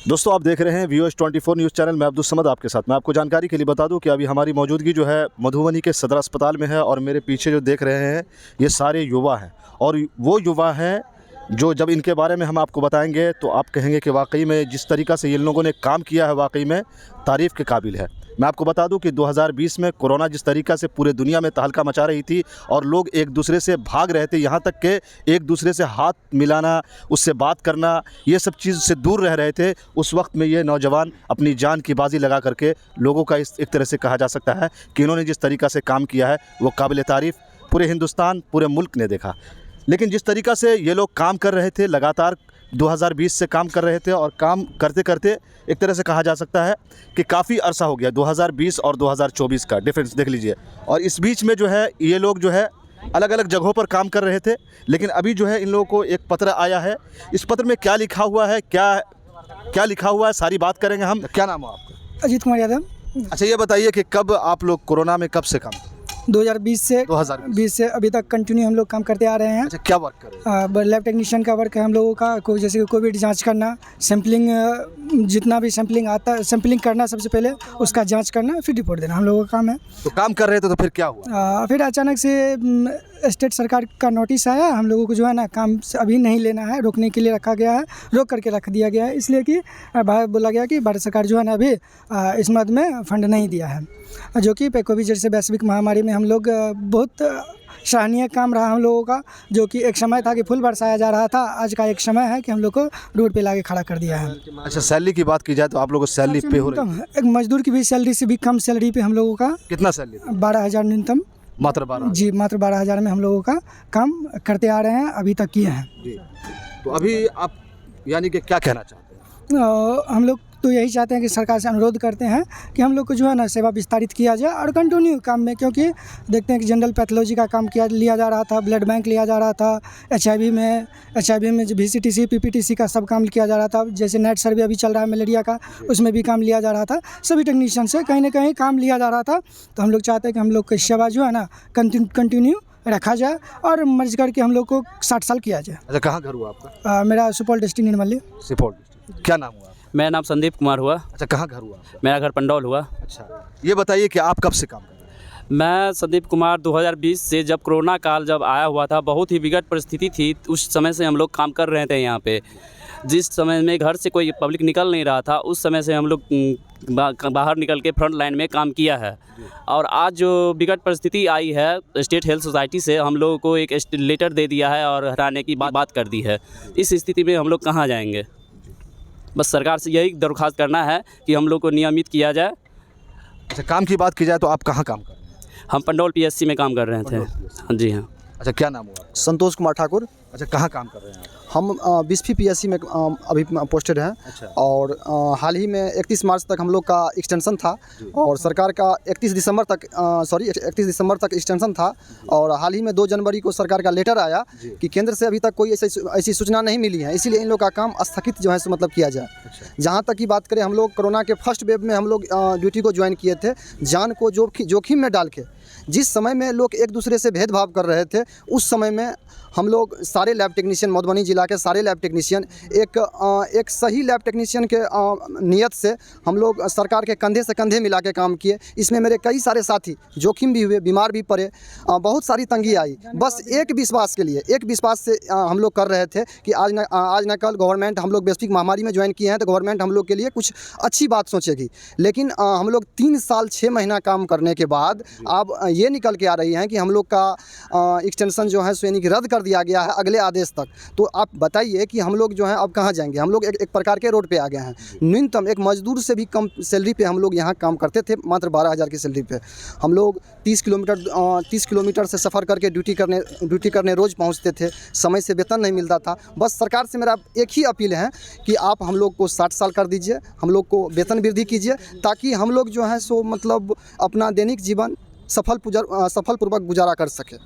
दोस्तों आप देख रहे हैं VOS24 न्यूज़ चैनल। मैं अब्दुल समद आपके साथ। मैं आपको जानकारी के लिए बता दूं कि अभी हमारी मौजूदगी जो है मधुबनी के सदर अस्पताल में है और मेरे पीछे जो देख रहे हैं ये सारे युवा हैं और वो युवा हैं जो जब इनके बारे में हम आपको बताएंगे तो आप कहेंगे कि वाकई में जिस तरीक़ा से इन लोगों ने काम किया है वाकई में तारीफ़ के काबिल है। मैं आपको बता दूं कि 2020 में कोरोना जिस तरीक़ा से पूरे दुनिया में तहलका मचा रही थी और लोग एक दूसरे से भाग रहे थे, यहाँ तक कि एक दूसरे से हाथ मिलाना, उससे बात करना, ये सब चीज़ से दूर रह रहे थे। उस वक्त में ये नौजवान अपनी जान की बाजी लगा करके लोगों का इस एक तरह से कहा जा सकता है कि इन्होंने जिस तरीक़ा से काम किया है वो काबिल तारीफ़ पूरे हिंदुस्तान, पूरे मुल्क ने देखा। लेकिन जिस तरीक़ा से ये लोग काम कर रहे थे, लगातार 2020 से काम कर रहे थे और काम करते करते एक तरह से कहा जा सकता है कि काफ़ी अरसा हो गया 2020 और 2024 का डिफरेंस देख लीजिए। और इस बीच में जो है ये लोग जो है अलग अलग जगहों पर काम कर रहे थे, लेकिन अभी जो है इन लोगों को एक पत्र आया है। इस पत्र में क्या लिखा हुआ है, क्या लिखा हुआ है, सारी बात करेंगे हम। क्या नाम है आपका? अजीत कुमार यादव। अच्छा, ये बताइए कि कब आप लोग कोरोना में कब से काम 2020 से अभी तक कंटिन्यू हम लोग काम करते आ रहे हैं। अच्छा, क्या वर्क कर रहे हैं? लैब टेक्नीशियन का वर्क है हम लोगों का। जैसे कि कोविड जांच करना, सैम्पलिंग, जितना भी सैम्पलिंग आता है सैम्पलिंग करना, सबसे पहले उसका जांच करना, फिर रिपोर्ट देना हम लोगों का काम है। तो काम कर रहे थे तो फिर क्या हुआ? फिर अचानक से स्टेट सरकार का नोटिस आया, हम लोगों को जो है ना काम से अभी नहीं लेना है, रोकने के लिए रखा गया है, रोक करके रख दिया गया है। इसलिए कि बोला गया कि भारत सरकार जो है ना अभी इस मद में फंड नहीं दिया है, जो कि कोविड जैसे वैश्विक महामारी में हम लोग बहुत सराहनीय काम रहा हम लोगों का। जो कि एक समय था कि फूल बरसाया जा रहा था, आज का एक समय है कि हम लोग को रोड पे लाके खड़ा कर दिया है। अच्छा, सैलरी की बात की जाए तो आप लोगों को सैलरी पे हो रही है? एक मजदूर की भी सैलरी से भी कम सैलरी पे हम लोगों का। कितना सैलरी? 12,000 न्यूनतम। मात्र 12? जी, मात्र 12,000 में हम लोगों का काम करते आ रहे हैं, अभी तक किए हैं जी। तो अभी आप यानी कि क्या कहना चाहते हैं? हम लोग तो यही चाहते हैं कि सरकार से अनुरोध करते हैं कि हम लोग को जो है ना सेवा विस्तारित किया जाए और कंटिन्यू काम में, क्योंकि देखते हैं कि जनरल पैथोलॉजी का काम लिया जा रहा था, ब्लड बैंक लिया जा रहा था, HIV में VCTC PPTC का सब काम किया जा रहा था। जैसे नेट सर्वे अभी चल रहा है मलेरिया का, उसमें भी काम लिया जा रहा था। सभी टेक्नीशियन से कहीं ना कहीं काम लिया जा रहा था। तो हम लोग चाहते हैं कि हम लोग की सेवा जो है ना कंटिन्यू रखा जाए और मर्ज करके हम लोग को 60 साल किया जाए। अच्छा, कहाँ घर हुआ आपका? मेरा सुपौल डिस्ट्रिक्ट निर्मली। सुपौल डिस्ट्रिक्ट। क्या नाम हुआ? मेरा नाम संदीप कुमार हुआ। अच्छा, कहाँ घर हुआ आपका? मेरा घर पंडौल हुआ। अच्छा, ये बताइए कि आप कब से काम कर रहे हैं? मैं संदीप कुमार 2020 से, जब कोरोना काल जब आया हुआ था, बहुत ही विकट परिस्थिति थी, उस समय से हम लोग काम कर रहे थे यहाँ पे। जिस समय में घर से कोई पब्लिक निकल नहीं रहा था, उस समय से हम लोग बाहर निकल के फ्रंट लाइन में काम किया है। और आज जो विकट परिस्थिति आई है स्टेट हेल्थ सोसाइटी से, हम लोगों को एक लेटर दे दिया है और हटाने की बात कर दी है। इस स्थिति में हम लोग कहाँ जाएंगे? बस सरकार से यही दरख्वास्त करना है कि हम लोग को नियमित किया जाए। अच्छा, काम की बात की जाए तो आप कहाँ काम कर रहे हैं? हम पंडौल PSC में काम कर रहे थे। हाँ जी हाँ। अच्छा, क्या नाम हुआ? संतोष कुमार ठाकुर। अच्छा, कहाँ काम कर रहे हैं आप? हम 20वीं PSC में अभी पोस्टेड हैं। अच्छा। और हाल ही में 31 मार्च तक हम लोग का एक्सटेंशन था और सरकार का 31 दिसंबर तक एक्सटेंशन था। और हाल ही में 2 जनवरी को सरकार का लेटर आया कि केंद्र से अभी तक कोई ऐसी सूचना नहीं मिली है, इसीलिए इन लोग का काम स्थगित जो है सो मतलब किया जाए। अच्छा। जहाँ तक की बात करें, हम लोग कोरोना के फर्स्ट वेव में हम लोग ड्यूटी को ज्वाइन किए थे, जान को जोखिम में डाल के। जिस समय में लोग एक दूसरे से भेदभाव कर रहे थे, उस समय में हम लोग सारे लैब टेक्नीशियन, मधुबनी जिला के सारे लैब टेक्नीशियन एक सही लैब टेक्नीशियन के नियत से हम लोग सरकार के कंधे से कंधे मिला के काम किए। इसमें मेरे कई सारे साथी जोखिम भी हुए, बीमार भी पड़े, बहुत सारी तंगी आई। बस एक विश्वास से हम लोग कर रहे थे कि आज न कल गवर्नमेंट, हम लोग वैश्विक महामारी में ज्वाइन किए हैं तो गवर्नमेंट हम लोग के लिए कुछ अच्छी बात सोचेगी। लेकिन हम लोग 3 साल 6 महीना काम करने के बाद अब ये निकल के आ रही हैं कि हम लोग का एक्सटेंशन जो है सो यानी कि रद्द कर दिया गया है अगले आदेश तक। तो आप बताइए कि हम लोग जो हैं अब कहाँ जाएंगे? हम लोग एक प्रकार के रोड पे आ गए हैं। न्यूनतम एक मजदूर से भी कम सैलरी पे हम लोग यहाँ काम करते थे, मात्र 12,000 की सैलरी पे। हम लोग 30 किलोमीटर से सफ़र करके ड्यूटी करने रोज़ पहुँचते थे, समय से वेतन नहीं मिलता था। बस सरकार से मेरा एक ही अपील है कि आप हम लोग को 60 साल कर दीजिए, हम लोग को वेतन वृद्धि कीजिए, ताकि हम लोग जो है सो मतलब अपना दैनिक जीवन सफलपूर्वक गुजारा कर सकें।